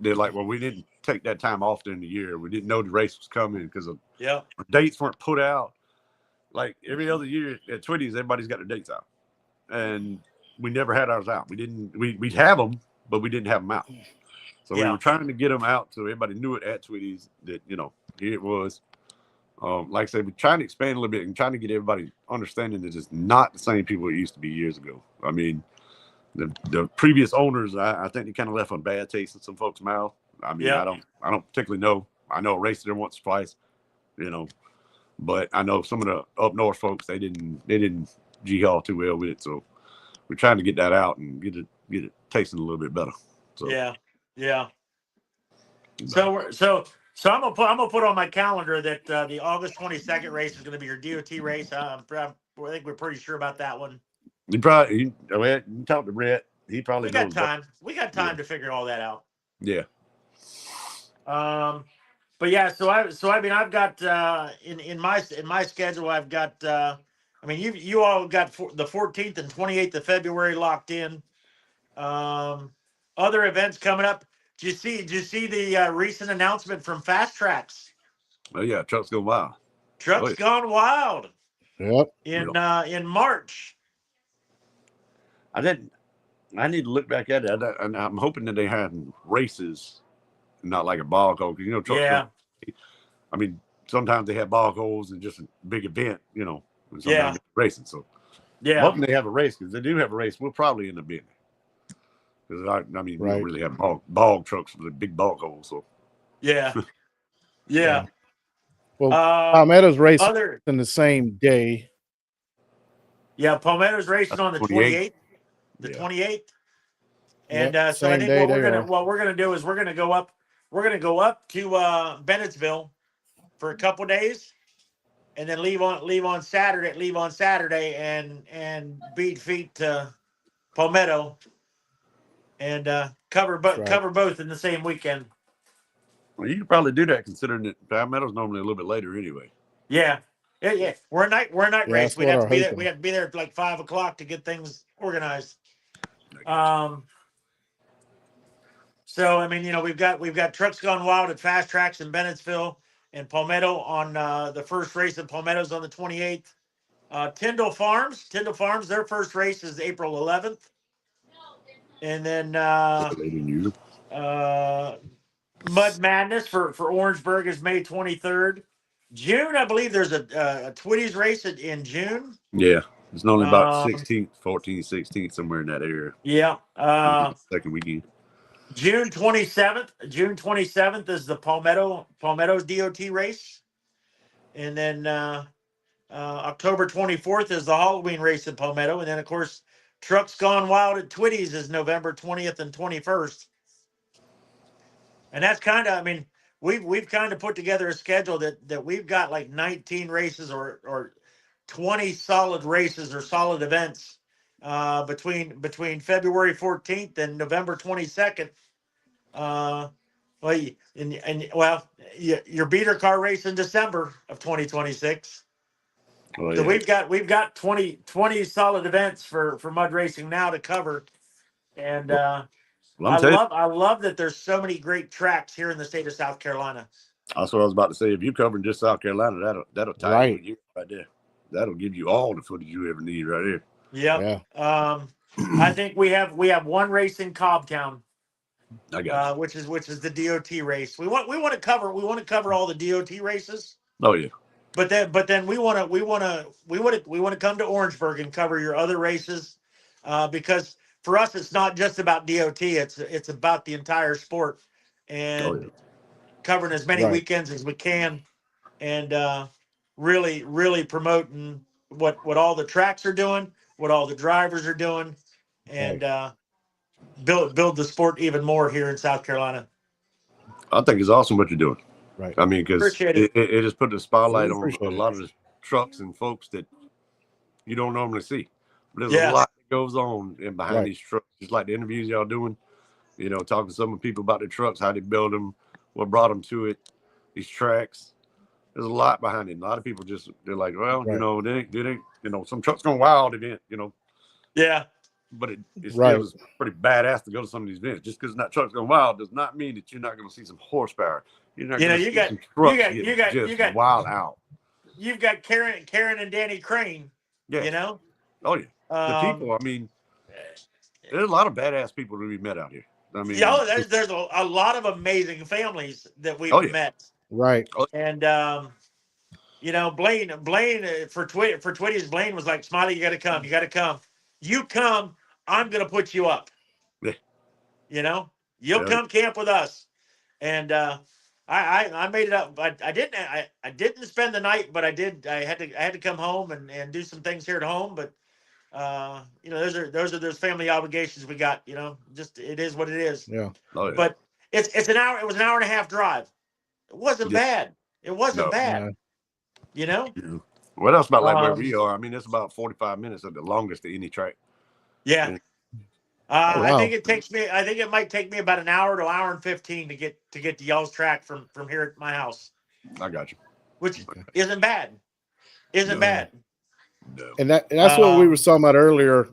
they're like, well, we didn't take that time off during the year. We didn't know the race was coming because of dates weren't put out. Like every other year at Twitties, everybody's got their dates out, and we never had ours out. We'd have them, but we didn't have them out. So we were trying to get them out so everybody knew it at Twitties that here it was. Like I said, we're trying to expand a little bit and trying to get everybody understanding that it's not the same people it used to be years ago. I mean, the previous owners, I think they kind of left a bad taste in some folks' mouth. I mean, I don't particularly know. I know I raced there once or twice, but I know some of the up north folks they didn't G-haul too well with it. So we're trying to get that out and get it tasting a little bit better. So yeah. So I'm gonna put on my calendar that the August 22nd race is gonna be your DOT race. I think we're pretty sure about that one. You talk to Brett. He probably we got time. We got time to figure all that out. Yeah. But yeah, so I've got in my schedule I've got you all got the 14th and 28th of February locked in. Other events coming up. Did you see the recent announcement from Fast Tracks? Oh yeah, Trucks Gone Wild. Trucks Gone Wild. Yep. In March. I need to look back at it. I'm hoping that they have races, not like a bog hole. Because trucks. I mean, sometimes they have bog holes and just a big event. And sometimes racing. So hoping they have a race because they do have a race. We'll probably end up being there. Because we don't really have bog trucks with a big bog hole. So yeah. Well, Palmetto's racing in the same day. Yeah, Palmetto's racing on the 28th. The 28th. And so I think what we're gonna do is we're gonna go up to Bennettsville for a couple days, and then leave on Saturday and beat feet to Palmetto and cover both in the same weekend. Well, you could probably do that considering that Palmetto's normally a little bit later anyway. Yeah. We're a night race. We have to be there at like 5 o'clock to get things organized. So I mean, we've got Trucks Gone Wild at Fast Tracks in Bennettsville and Palmetto on the first race at Palmetto's on the 28th. Tyndall Farms, their first race is April 11th. And then Mud Madness for Orangeburg is May 23rd. June, I believe there's a Twitty's race in June. Yeah, it's normally about 16th, 14th, 16th, somewhere in that area. Yeah. Second weekend. June 27th is the Palmetto's DOT race. And then October 24th is the Halloween race in Palmetto. And then, of course, Trucks Gone Wild at Twitty's is November 20th and 21st. And that's kind of, I mean, we've kind of put together a schedule that we've got like 19 races or 20 solid races or solid events between February 14th and November 22nd. Your beater car race in December of 2026. Oh, so yeah. we've got 20 solid events for mud racing now to cover. And I love that there's so many great tracks here in the state of South Carolina. That's what I was about to say. If you're covering just South Carolina, that'll tie you right there. That'll give you all the footage you ever need right here. Yep. Yeah. I think we have one race in Cobbtown. I got which is the DOT race. We want to cover all the DOT races. Oh yeah. But then we want to come to Orangeburg and cover your other races, because for us it's not just about DOT. It's about the entire sport and covering as many weekends as we can, and really promoting what all the tracks are doing, what all the drivers are doing, and build the sport even more here in South Carolina. I think it's awesome what you're doing. Right. I mean, because it has put the spotlight on a lot of the trucks and folks that you don't normally see. But there's a lot that goes on behind these trucks, just like the interviews y'all doing, talking to some people about the trucks, how they build them, what brought them to it, these tracks. There's a lot behind it. A lot of people they're like, well, they some Trucks Gone Wild event, Yeah. But it still is pretty badass to go to some of these events. Just because it's not Trucks Gone Wild does not mean that you're not going to see some horsepower. You're not going to see some trucks get wild out. You've got Karen and Danny Crane. Yeah. Oh yeah. The people. I mean, there's a lot of badass people that we've met out here. I mean, there's a lot of amazing families that we've met. Right. And Blaine for Twitty's, Blaine was like, Smiley, you got to come. You come, I'm going to put you up. Yeah. You'll come camp with us. And I made it up. I didn't spend the night, but I had to come home and do some things here at home. But those are those family obligations we got. Just it is what it is. Yeah. Oh, yeah. But it's an hour. It was an hour and a half drive. It wasn't bad. It wasn't bad. Yeah. Well, that's about like where we are. I mean, it's about 45 minutes at the longest of any track. Yeah. I think it might take me about an hour to an hour and 15 to get to y'all's track from here at my house. I got you. Which isn't bad. Bad. No. And that's what we were talking about earlier.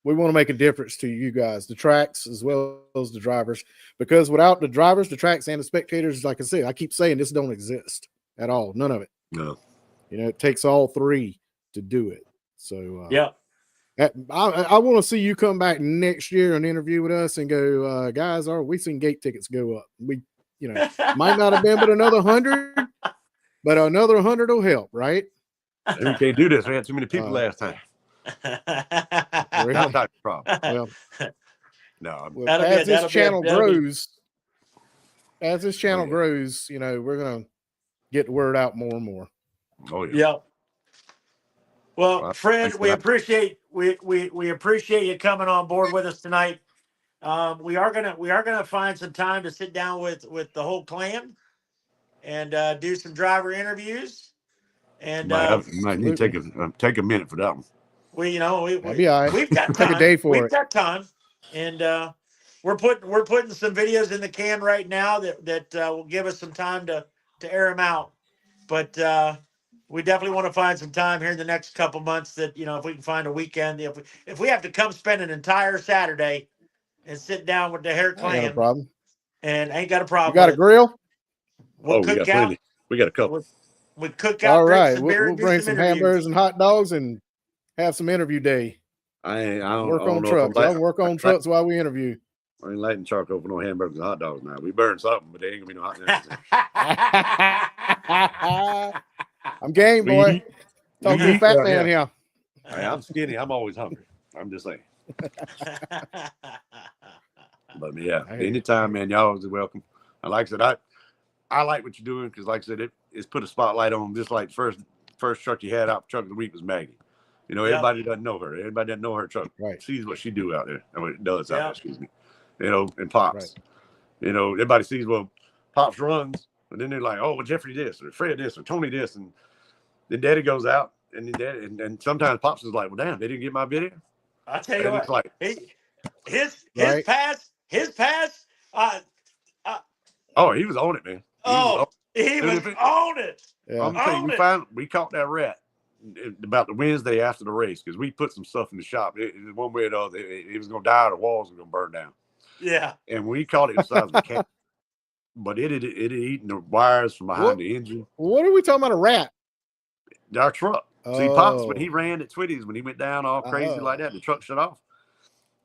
We want to make a difference to you guys, the tracks as well as the drivers, because without the drivers, the tracks, and the spectators, like I said, I keep saying this don't exist at all. None of it. No. It takes all three to do it. So I want to see you come back next year and interview with us and go, guys, we seen gate tickets go up. We, might not have been but another 100, but another 100 will help, right? We can't do this. We had too many people last time. Really? That's not the problem. Well, no. As this channel grows, we're gonna get the word out more and more. Oh yeah. Yep. Well, Fred, we appreciate you coming on board with us tonight. We are gonna find some time to sit down with the whole clan and do some driver interviews. And might need to take a minute for that one. We've Take got time. a day for it. We've got time, and we're putting some videos in the can right now that will give us some time to air them out. But we definitely want to find some time here in the next couple months that if we can find a weekend, if we have to come spend an entire Saturday and sit down with the hair clan. Ain't got a problem. And ain't got a problem. You got a grill? We'll we got plenty. We got a couple. We cook out. All right, some beer, we'll bring some hamburgers and hot dogs and have some interview day. I don't work on trucks. I work on trucks while we interview. I ain't lighting charcoal for no hamburgers and hot dogs now. We burn something, but they ain't gonna be no hot dogs. I'm game, boy. Talk to the fat man here. Hey, I'm skinny. I'm always hungry. I'm just saying. But yeah, anytime, man, y'all always welcome. And like I said, I like what you're doing because, like I said, it's put a spotlight on. Just like first truck you had out, truck of the week was Maggie. You know, everybody doesn't know her. Everybody doesn't know her truck. Right. Sees what she do out there. I mean, it does out there. Excuse me. You know, and Pops. Right. You know, everybody sees Pops runs, and then they're like, oh, well, Jeffrey this or Fred this or Tony this, and then Daddy goes out, and then Daddy, and sometimes Pops is like, well, damn, they didn't get my video. I tell you what, like, his pass. Oh, he was on it, man. He was on it. Yeah. I'm telling you, we caught that rat about the Wednesday after the race because we put some stuff in the shop. One way or the other, it was going to die or the walls were going to burn down. Yeah. And we caught it the size of a cat. But it had eaten the wires from behind the engine. What are we talking about, a rat? Our truck. See, Pops, when he ran at Twitty's, when he went down all crazy like that, the truck shut off.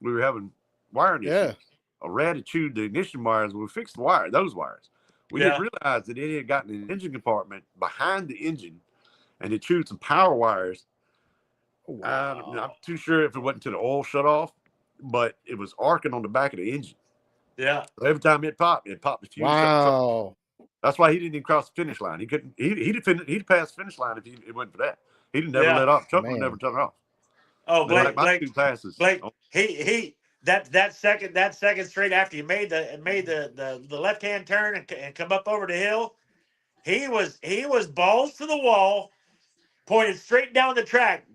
We were having wiring issues. Yeah. A rat had chewed the ignition wires. We fixed the wire, those wires. We didn't realize that it had gotten an engine compartment behind the engine, and it chewed some power wires. Wow. I'm not too sure if it wasn't until the oil shut off, but it was arcing on the back of the engine. Yeah. So every time it popped the fuse. Wow. That's why he didn't even cross the finish line. He couldn't. He'd pass the finish line if it wasn't for that. He didn't never let off. Chuck would never turn it off. Oh, Blake, like two passes. Blake, that second straight after you made the left hand turn and come up over the hill, he was balls to the wall, pointed straight down the track.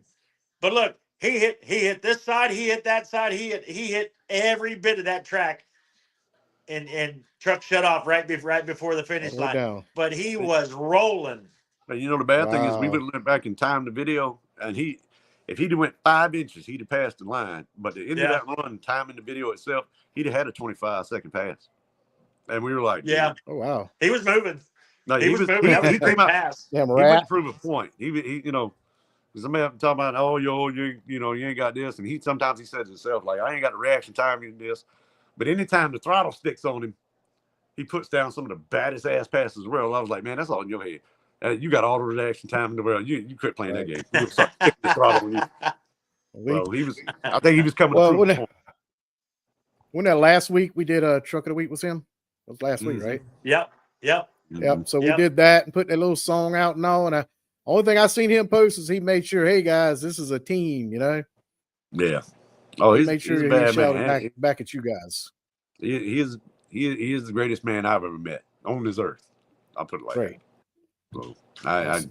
But look, he hit this side, he hit that side, he hit every bit of that track, and truck shut off right before the finish line. Down. But he was rolling. But you know the bad thing is we would have went back and timed the video, and if he'd have went 5 inches, he'd have passed the line. But the end of that run, timing the video itself, he'd have had a 25-second pass. And we were like, yeah. Oh, wow. He was moving. No, he was moving. He came out. Pass. He wouldn't prove a point. He you know, somebody talking about, oh, you ain't got this. And sometimes he says himself, like, I ain't got the reaction time in this. But anytime the throttle sticks on him, he puts down some of the baddest ass passes in the world. I was like, man, that's all in your head. You got all the reaction time in the world. You quit playing that game. You start kicking the throttle on you. Well, I think he was coming through. When that last week we did a truck of the week with him? It was last week, right? Yep. So we did that and put that little song out and all. And the only thing I seen him post is he made sure, hey guys, this is a team, you know? Yeah. Oh, he made sure he shouted back at you guys. He is the greatest man I've ever met on this earth. I'll put it like that. So I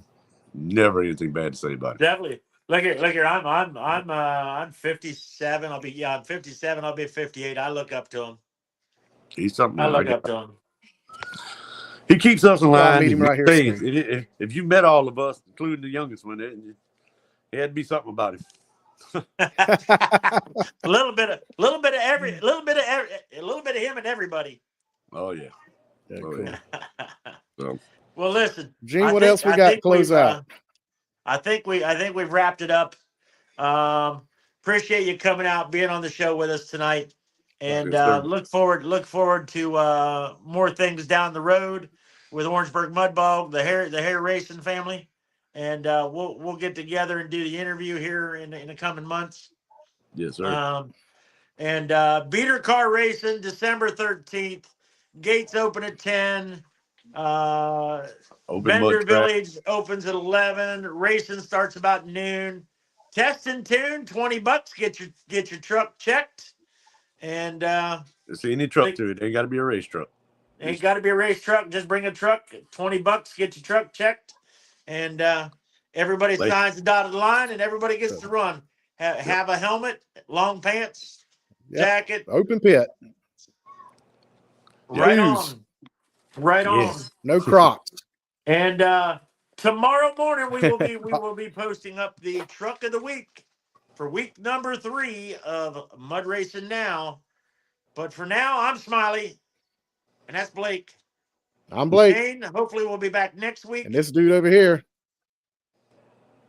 never anything bad to say about it. Definitely. Look here. I'm 57. I'm 57. I'll be 58. I look up to him. He's something. I look up to him. He keeps us in line. Meet him right here. If you met all of us, including the youngest one, it had to be something about him. a little bit of him and everybody. Oh yeah. Cool. So. Well, listen, Gene, what else we got to close out? I think we've wrapped it up. Appreciate you coming out, being on the show with us tonight, and look forward to more things down the road with Orangeburg Mudbog, the hair racing family, and we'll get together and do the interview here in the coming months. Yes, sir. And Beater Car Racing, December 13th. Gates open at 10. Bender Village opens at 11. Racing starts about noon. Test and tune, $20. Get your truck checked. And see any truck to it. Ain't got to be a race truck. Ain't got to be a race truck. Just bring a truck. $20. Get your truck checked. And everybody signs the dotted line, and everybody gets to run. Have a helmet, long pants, jacket, open pit. Right on. Right on. No Crocs. And tomorrow morning we will be posting up the truck of the week for week number 3 of Mud Racing Now. But for now, I'm Smiley, and that's Blake. I'm Blake. Shane, hopefully we'll be back next week. And this dude over here.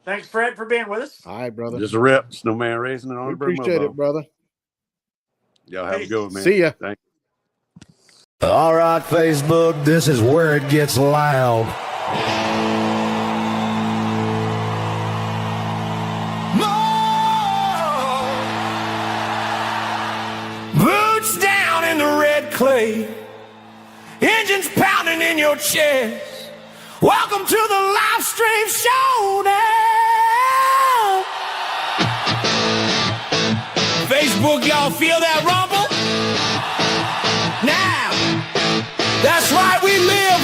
Thanks, Fred, for being with us. All right, brother. Just a rep. Snowman Racing and on appreciate it, brother. Y'all have a good one, man. See ya. Thanks. All right, Facebook, this is where it gets loud. Boots down in the red clay, engines pounding in your chest. Welcome to the live stream showdown. Facebook, y'all feel that rumble? Now, that's right, we live